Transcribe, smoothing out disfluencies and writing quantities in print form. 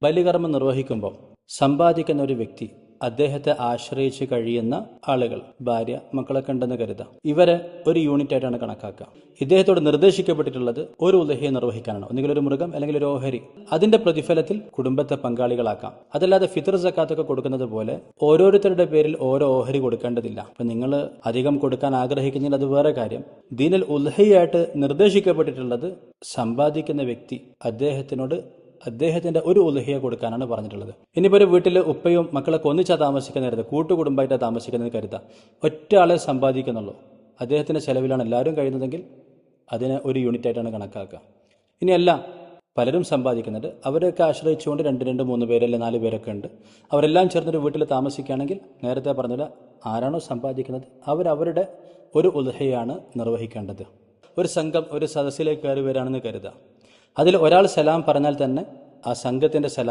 ബലികർമ്മം നിർവഹിക്കുമ്പോൾ സമ്പാദിക്കുന്ന ഒരു വ്യക്തി, അദ്ദേഹത്തെ ആശ്രയിച്ച് കഴിയുന്ന ആളുകൾ, ഭാര്യ, മക്കളൊക്കെ ഉണ്ടെന്ന് കരുതാം, ഇവരെ ഒരു യൂണിറ്റ് ആയിട്ടാണ് കണക്കാക്കുക. ഇദ്ദേഹത്തോട് നിർദ്ദേശിക്കപ്പെട്ടിട്ടുള്ളത് ഒരു ഉലഹയെ നിർവഹിക്കാനാണ്, ഒന്നുകിൽ ഒരു മൃഗം അല്ലെങ്കിൽ ഒരു ഓഹരി. അതിന്റെ പ്രതിഫലത്തിൽ കുടുംബത്തെ പങ്കാളികളാക്കാം. അതല്ലാതെ ഫിത്ർ സക്കാത്തൊക്കെ കൊടുക്കുന്നത് പോലെ ഓരോരുത്തരുടെ പേരിൽ ഓരോ ഓഹരി കൊടുക്കേണ്ടതില്ല. അപ്പൊ നിങ്ങൾ അധികം കൊടുക്കാൻ ആഗ്രഹിക്കുന്നതിൽ അത് വേറെ കാര്യം. ദീനിൽ ഉൽഹയായിട്ട് നിർദ്ദേശിക്കപ്പെട്ടിട്ടുള്ളത് സമ്പാദിക്കുന്ന വ്യക്തി അദ്ദേഹത്തിന്റെ ഒരു ഉലഹിയ കൊടുക്കാനാണ് പറഞ്ഞിട്ടുള്ളത്. ഇനിയിപ്പോൾ ഒരു വീട്ടിൽ ഉപ്പയും മക്കളൊക്കെ ഒന്നിച്ചാ താമസിക്കുന്ന കരുതാം, കൂട്ടുകുടുംബമായിട്ടാണ് താമസിക്കുന്നത് കരുതാം, ഒറ്റ ആളെ സമ്പാദിക്കുന്നുള്ളൂ, അദ്ദേഹത്തിന്റെ ചെലവിലാണ് എല്ലാവരും കഴിയുന്നതെങ്കിൽ അതിനെ ഒരു യൂണിറ്റ് ആയിട്ടാണ് കണക്കാക്കുക. ഇനിയല്ല, പലരും സമ്പാദിക്കുന്നുണ്ട്, അവരെയൊക്കെ ആശ്രയിച്ചുകൊണ്ട് 2, 3 പേര് അല്ലെങ്കിൽ 4 പേരൊക്കെ ഉണ്ട്, അവരെല്ലാം ചേർന്നൊരു വീട്ടിൽ താമസിക്കുകയാണെങ്കിൽ നേരത്തെ പറഞ്ഞത് ആരാണോ സമ്പാദിക്കുന്നത് അവരവരുടെ ഒരു ഉൽഹയാണ് നിർവഹിക്കേണ്ടത്. ഒരു സംഘം ഒരു സദസ്സിലേക്ക് കയറി വരികയാണെന്ന് കരുതാം, അതിൽ ഒരാൾ സലാം പറഞ്ഞാൽ തന്നെ ആ സംഘത്തിന്റെ സലാം